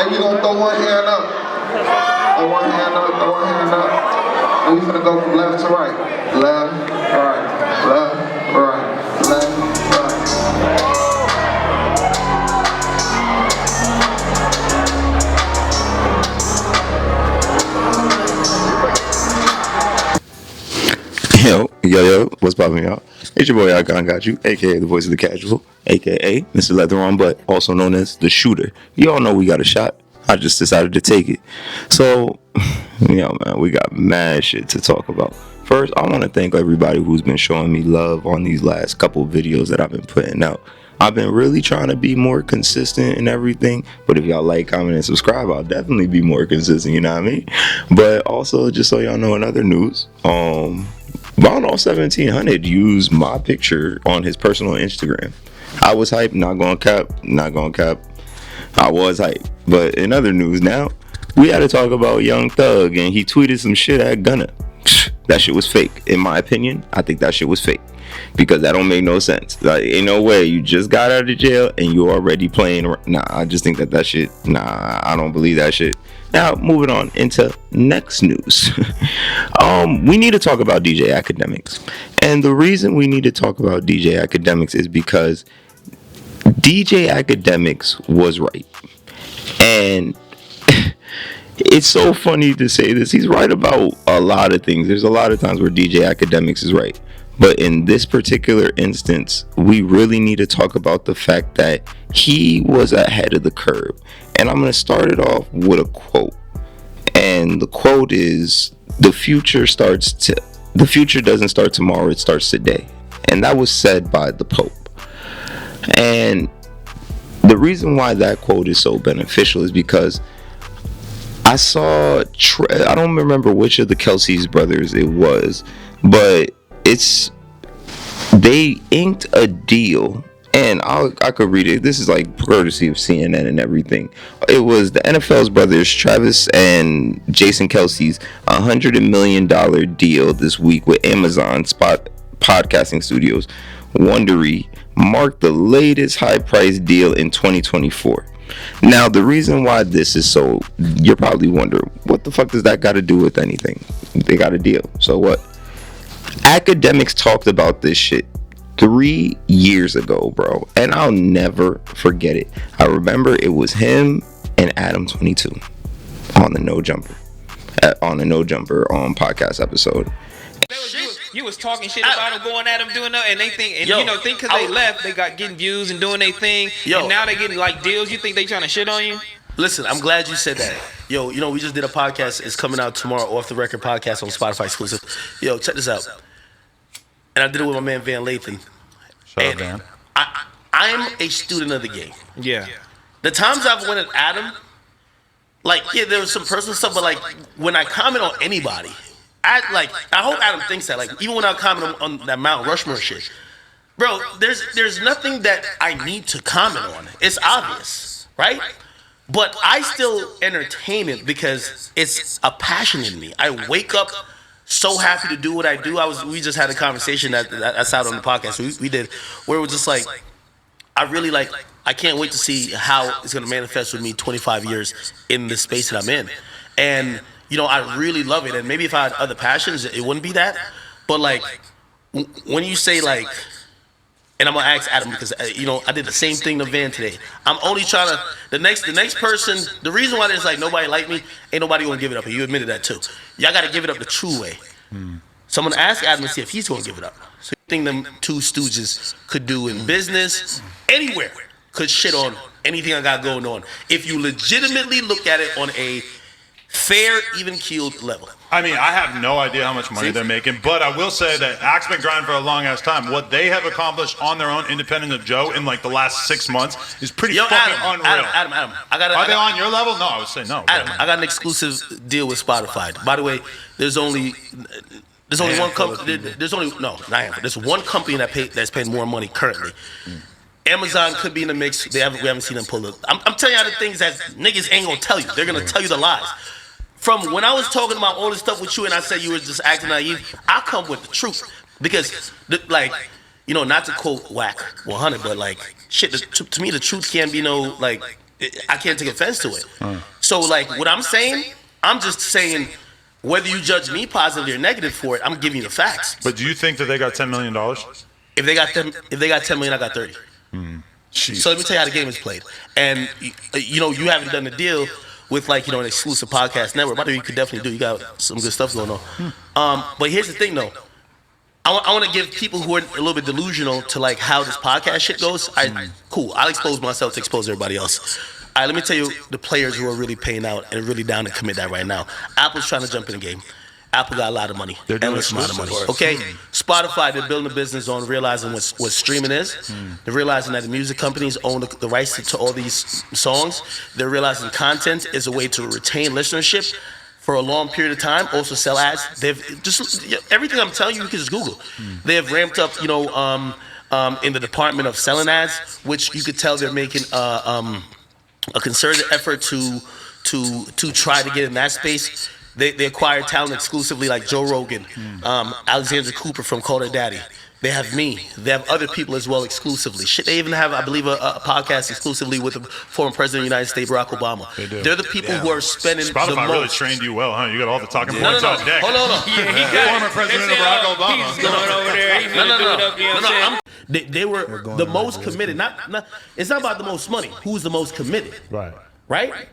Hey, we gonna throw one hand up. Throw one hand up, throw one hand up. And we finna go from left to right. Left, right, left, right, left, right. Yo, what's poppin', y'all? It's your boy Icongotyou, aka the voice of the casual, aka Mr. Leather on Butt, also known as the shooter. Y'all know we got a shot. I just decided to take it. So, man, we got mad shit to talk about. First, I want to thank everybody who's been showing me love on these last couple videos that I've been putting out. I've been really trying to be more consistent and everything, but if y'all like, comment, and subscribe, I'll definitely be more consistent, you know what I mean? But also, just so y'all know, in other news, Bound 1700 used my picture on his personal Instagram. I was hyped, not gonna cap. I was hyped. But in other news now, we had to talk about Young Thug, and he tweeted some shit at Gunna. That shit was fake. In my opinion, I think that shit was fake. Because that don't make no sense. Like, ain't no way you just got out of jail and you already playing around. Nah, I just think that shit, I don't believe that shit. Now, moving on into next news. We need to talk about DJ Akademiks. And the reason we need to talk about DJ Akademiks is because DJ Akademiks was right. And it's so funny to say this. He's right about a lot of things. There's a lot of times where DJ Akademiks is right. But in this particular instance, we really need to talk about the fact that he was ahead of the curve. And I'm going to start it off with a quote. And the quote is, the future doesn't start tomorrow, it starts today. And that was said by the Pope. And the reason why that quote is so beneficial is because I saw, I don't remember which of the Kelsey's brothers it was, but they inked a deal, and I could read it. This is like courtesy of CNN and everything. It was the NFL's brothers, Travis and Jason Kelsey's $100 million deal this week with Amazon podcasting studios. Wondery marked the latest high-priced deal in 2024. Now, the reason why this is so, you're probably wondering, what the fuck does that got to do with anything? They got a deal, so what? Akademiks talked about this shit 3 years ago, bro, and I'll never forget it. I remember it was him and Adam 22 on the No Jumper podcast episode. You was talking shit about them, going at them, doing that, and they think, and think because they left, they got getting views and doing their thing, and now they getting like deals. You think they trying to shit on you? Listen, I'm glad you said that. Yo, we just did a podcast. It's coming out tomorrow, Off the Record podcast on Spotify exclusive. Yo, check this out. And I did it with my man Van Lathan. Shout out, Van. I'm a student of the game. Yeah. The times I've went at Adam, there was some personal stuff, but when I comment on anybody, I hope Adam thinks that. Even when I comment on that Mount Rushmore shit, bro, there's nothing that I need to comment on. It's obvious, right? But I still entertain it because it's a passion in me. I wake up so happy to do what I do. We just had a conversation that's out on the podcast we did, where it was just I really I can't wait to see how it's gonna manifest with me 25 years in the space that I'm in. And I really love it. And maybe if I had other passions, it wouldn't be that. But when you say and I'm gonna ask Adam because I did the same thing to Van today. I'm only trying to the next person. The reason why there's nobody like me, ain't nobody gonna give it up. And you admitted that too. Y'all gotta give it up the true way. So I'm gonna ask Adam to see if he's gonna give it up. So you think them two stooges could do in business, anywhere, could shit on anything I got going on if you legitimately look at it on a fair, even-keeled level. I mean, I have no idea how much money they're making, but I will say that Axe been grinding for a long-ass time. What they have accomplished on their own, independent of Joe, in the last 6 months is pretty fucking unreal. Adam, Are they on your level? No, I would say no. Adam, I got an exclusive deal with Spotify. By the way, there's only one company. There's one company that's paying more money currently. Amazon could be in the mix. We haven't seen them pull it. I'm telling you the things that niggas ain't gonna tell you. They're gonna tell you the lies. From when I was talking about all this stuff with you and I said you were just acting naive, I come with the truth. Because, not to quote Whack 100, but shit, to me the truth can't be no, I can't take offense to it. So like what I'm saying, I'm just saying whether you judge me positively or negative for it, I'm giving you the facts. But do you think that they got $10 million? If they got 10 million, I got 30. So let me tell you how the game is played. And you haven't done the deal with like an exclusive podcast network. By the way, you could definitely do. You got some good stuff going on. But here's the thing though. I want to give people who are a little bit delusional to like how this podcast shit goes. Cool. I'll expose myself to expose everybody else. All right, let me tell you the players who are really paying out and really down to commit that right now. Apple's trying to jump in the game. Apple got a lot of money. They're doing endless amount of money. exclusives. Okay, Spotify, they're building a business on realizing what streaming is. They're realizing that the music companies own the rights to all these songs. They're realizing content is a way to retain listenership for a long period of time. Also sell ads. They've just everything I'm telling you, you can just Google. They have ramped up, in the department of selling ads, which you could tell they're making a concerted effort to try to get in that space. They acquire talent exclusively like Joe Rogan, Alexandra Cooper from Call Her Daddy. They have me. They have other people as well exclusively. Shit, they even have, I believe, a podcast exclusively with the former president of the United States, Barack Obama. They do. They're the people who are spending the Spotify most. really trained you well, huh? You got all the talking No. points on deck. Hold on. Former president of Barack Obama. He's going over there. He's gonna do it up, you know what I'm saying? They were the most committed. Not. It's not about the most money. Who's the most committed? Right?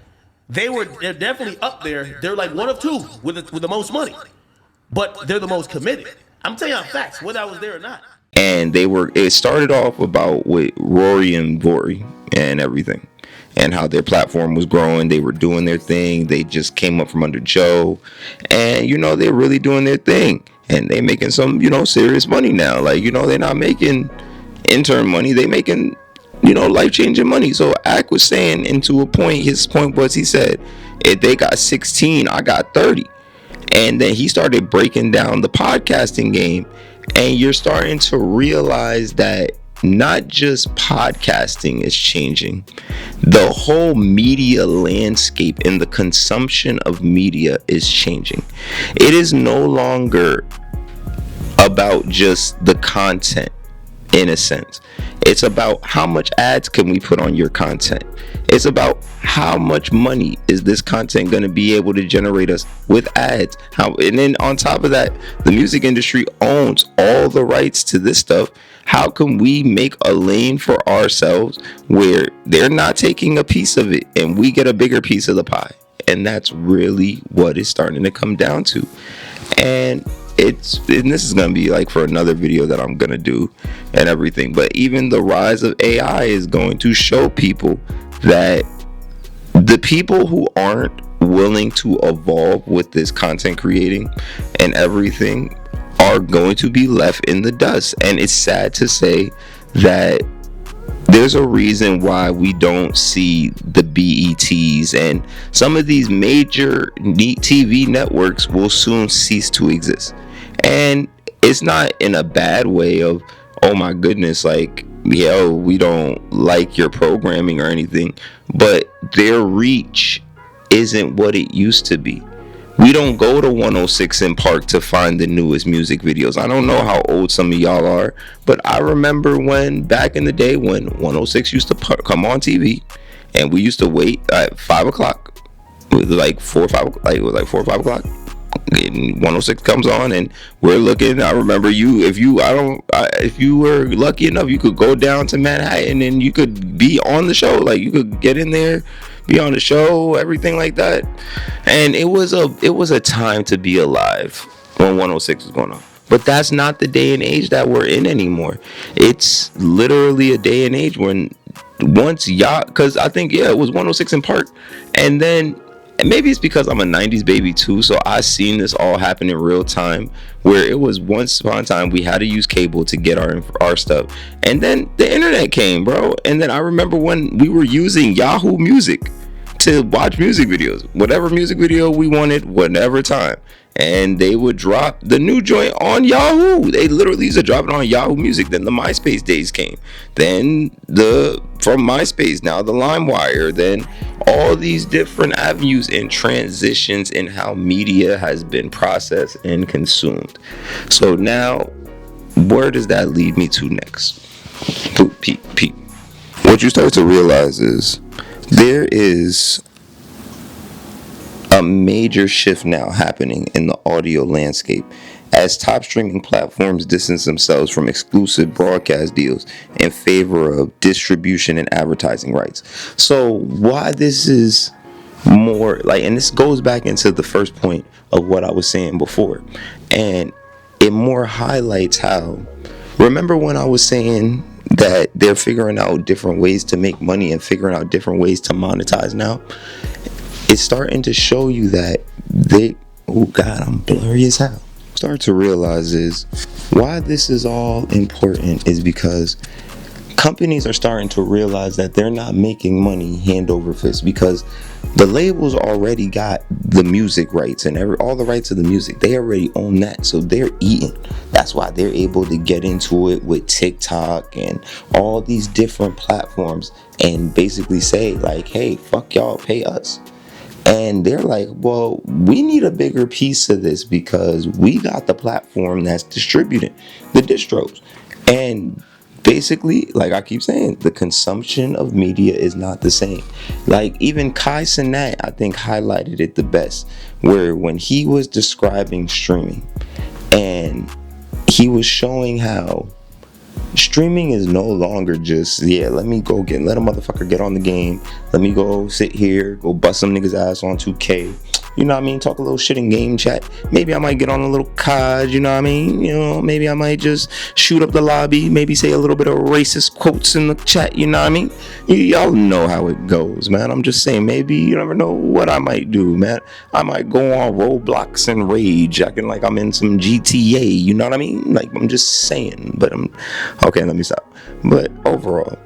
They're definitely up there. They're like one of two with the most money, but they're the most committed. I'm telling you facts, whether I was there or not. And it started off about with Rory and Vori and everything, and how their platform was growing. They were doing their thing. They just came up from under Joe, and they're really doing their thing, and they making some serious money now. Like they're not making intern money. They making life-changing money. So Ak was saying, and to a point, his point was, he said, if they got 16, I got 30. And then he started breaking down the podcasting game, and you're starting to realize that not just podcasting is changing, the whole media landscape and the consumption of media is changing. It is no longer about just the content. In a sense, it's about how much ads can we put on your content. It's about how much money is this content going to be able to generate us with ads. And then on top of that, the music industry owns all the rights to this stuff. How can we make a lane for ourselves where they're not taking a piece of it and we get a bigger piece of the pie? And that's really what it's starting to come down to. And this is going to be like for another video that I'm going to do and everything. But even the rise of AI is going to show people that the people who aren't willing to evolve with this content creating and everything are going to be left in the dust. And it's sad to say that there's a reason why we don't see the BETs and some of these major TV networks will soon cease to exist. And it's not in a bad way of, oh my goodness, like, we don't like your programming or anything, but their reach isn't what it used to be. We don't go to 106 in Park to find the newest music videos. I don't know how old some of y'all are, but I remember when back in the day when 106 used to come on TV, and we used to wait at 5 o'clock, like 4 or 5 o'clock. And 106 comes on and we're looking. I remember if you were lucky enough, you could go down to Manhattan and you could be on the show. Like you could get in there, be on the show, everything like that. And it was a time to be alive when 106 was going on. But that's not the day and age that we're in anymore. It's literally a day and age when because I think it was 106 in Park, and then. And maybe it's because I'm a 90s baby too, so I seen this all happen in real time, where it was once upon a time we had to use cable to get our stuff. And then the internet came, bro. And then I remember when we were using Yahoo Music to watch music videos, whatever music video we wanted, whatever time. And they would drop the new joint on Yahoo. They literally used to drop it on Yahoo Music. Then the MySpace days came. Then from MySpace, now the LimeWire. Then all these different avenues and transitions in how media has been processed and consumed. So now, where does that lead me to next? Pete. What you start to realize is there is a major shift now happening in the audio landscape as top streaming platforms distance themselves from exclusive broadcast deals in favor of distribution and advertising rights. So why this is more like, and this goes back into the first point of what I was saying before, and it more highlights how, remember when I was saying that they're figuring out different ways to make money and figuring out different ways to monetize now? It's starting to show you that they, oh God, I'm blurry as hell. Start to realize is why this is all important is because companies are starting to realize that they're not making money hand over fist, because the labels already got the music rights and all the rights of the music. They already own that, so they're eating. That's why they're able to get into it with TikTok and all these different platforms and basically say like, hey, fuck y'all, pay us. And they're like, well, we need a bigger piece of this because we got the platform that's distributing the distros. And basically, like I keep saying, the consumption of media is not the same. Like even Kai Cenat, I think, highlighted it the best, where when he was describing streaming and he was showing how streaming is no longer just, yeah, let a motherfucker get on the game, let me go sit here, go bust some niggas ass on 2K, you know what I mean, talk a little shit in game chat, maybe I might get on a little COD, you know what I mean, maybe I might just shoot up the lobby, maybe say a little bit of racist quotes in the chat, you know what I mean, y'all know how it goes, man. I'm just saying, maybe you never know what I might do, man. I might go on Roblox and rage, acting like I'm in some GTA, you know what I mean, like I'm just saying, but okay, let me stop. But overall,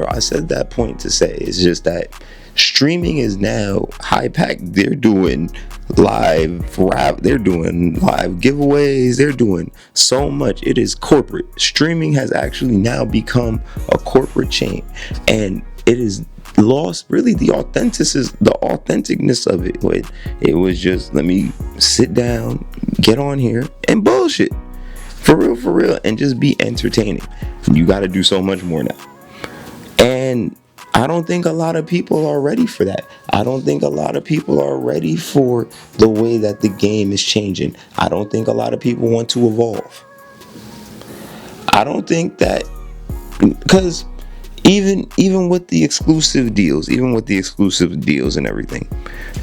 I said that point to say is just that streaming is now high pack. They're doing live rap, they're doing live giveaways, they're doing so much. It is corporate. Streaming has actually now become a corporate chain, and it is lost really the authenticness of it. It was just, let me sit down, get on here and bullshit. For real, and just be entertaining. You got to do so much more now. And I don't think a lot of people are ready for that. I don't think a lot of people are ready for the way that the game is changing. I don't think a lot of people want to evolve. I don't think that, because even with the exclusive deals and everything,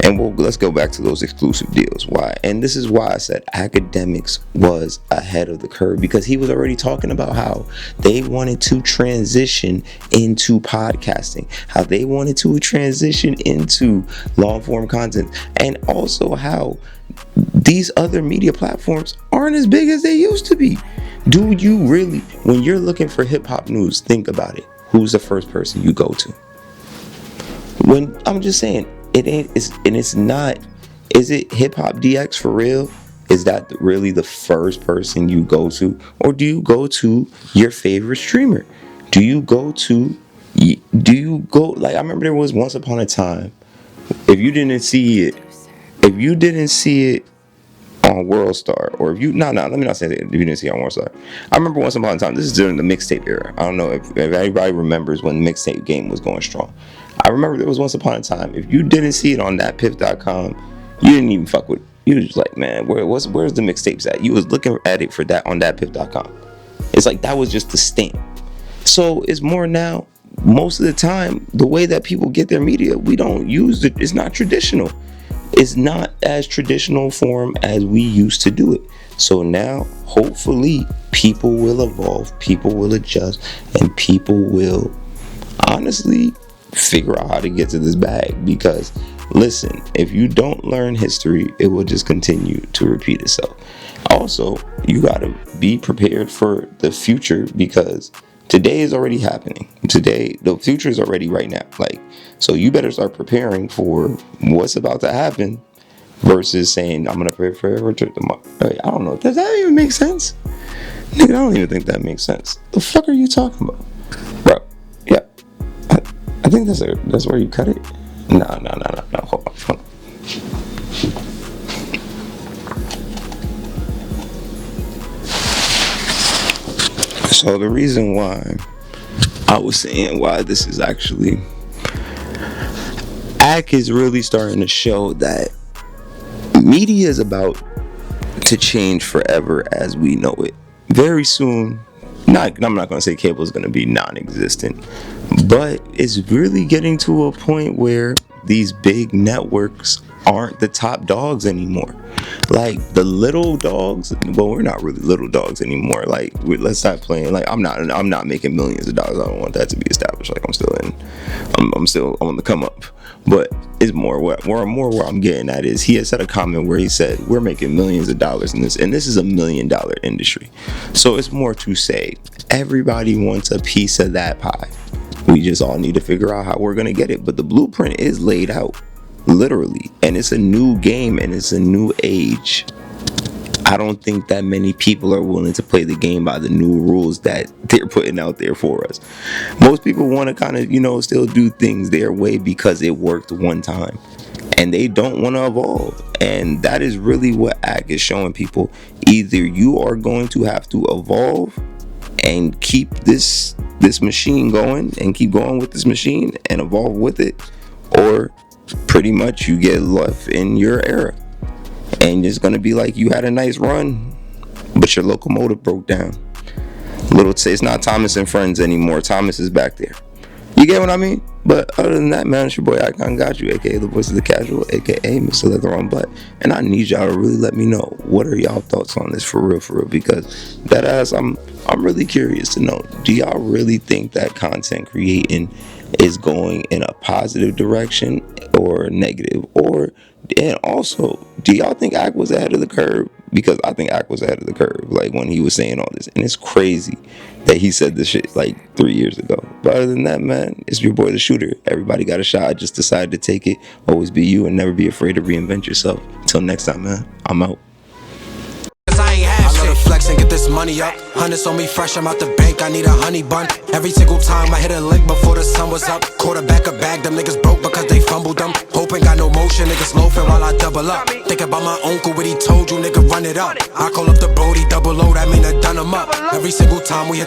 and let's go back to those exclusive deals. Why? And this is why I said Akademiks was ahead of the curve, because he was already talking about how they wanted to transition into podcasting, how they wanted to transition into long form content, and also how these other media platforms aren't as big as they used to be. Do you really, when you're looking for hip hop news, think about it. Who's the first person you go to? When I'm just saying, it's not. Is it Hip Hop DX for real? Is that really the first person you go to, or do you go to your favorite streamer? Do you go like, I remember there was once upon a time, if you didn't see it on WorldStar, or if you let me not say that if you didn't see it on WorldStar. I remember once upon a time, this is during the mixtape era. I don't know if anybody remembers when the mixtape game was going strong. I remember there was once upon a time, if you didn't see it on thatpiff.com, you didn't even fuck with it. You was just like, man, where's the mixtapes at? You was looking at it for that on thatpiff.com. It's like that was just the stamp. So it's more now, most of the time, the way that people get their media, we don't use it. It's not traditional. It's not as traditional form as we used to do it. So now, hopefully, people will evolve, people will adjust, and people will honestly figure out how to get to this bag. Because, listen, if you don't learn history, it will just continue to repeat itself. Also, you got to be prepared for the future, because today is already happening. The future is already right now. So you better start preparing for what's about to happen versus saying, I'm going to prepare to tomorrow. I don't know. Does that even make sense? Nigga, I don't even think that makes sense. The fuck are you talking about? Bro, yeah. I think that's where you cut it. No. Hold on. So the reason why I was saying why this is actually Ack is really starting to show that media is about to change forever as we know it. Very soon, I'm not going to say cable is going to be non-existent, but it's really getting to a point where these big networks aren't the top dogs anymore. Like the little dogs, well, we're not really little dogs anymore. Like let's stop playing. Like I'm not making millions of dollars. I don't want that to be established. Like I'm still on the come up. But it's more where I'm getting at is he had said a comment where he said we're making millions of dollars in this, and this is $1 million industry. So it's more to say everybody wants a piece of that pie. We just all need to figure out how we're gonna get it. But the blueprint is laid out, literally, and it's a new game and it's a new age. I don't think that many people are willing to play the game by the new rules that they're putting out there for us. Most people want to kind of, still do things their way because it worked one time, and they don't want to evolve. And that is really what Ack is showing people. Either you are going to have to evolve and keep this machine going and keep going with this machine and evolve with it, or pretty much you get left in your era. And it's going to be like you had a nice run, but your locomotive broke down. It's not Thomas and Friends anymore. Thomas is back there. You get what I mean? But other than that, man, it's your boy Icongotyou, aka the voice of the casual, aka Mr. Leather on Butt. And I need y'all to really let me know, what are y'all thoughts on this for real, because that ass, I'm really curious to know. Do y'all really think that content creating is going in a positive direction or negative? And also, do y'all think Ack was ahead of the curve? Because I think Ack was ahead of the curve, like when he was saying all this. And it's crazy that he said this shit like 3 years ago. But other than that, man, it's your boy the shooter. Everybody got a shot. I just decided to take it. Always be you and never be afraid to reinvent yourself. Until next time, man, I'm out. I love to flex and get this money up. Hundreds on me fresh, I'm out the bank, I need a honey bun. Every single time I hit a lick before the sun was up. Quarterback a bag, them niggas broke because they fumbled them. Hoping got no motion, niggas loafing while I double up. Think about my uncle, what he told you, nigga, run it up. I call up the Brody, double low, that mean I done him up. Every single time we hit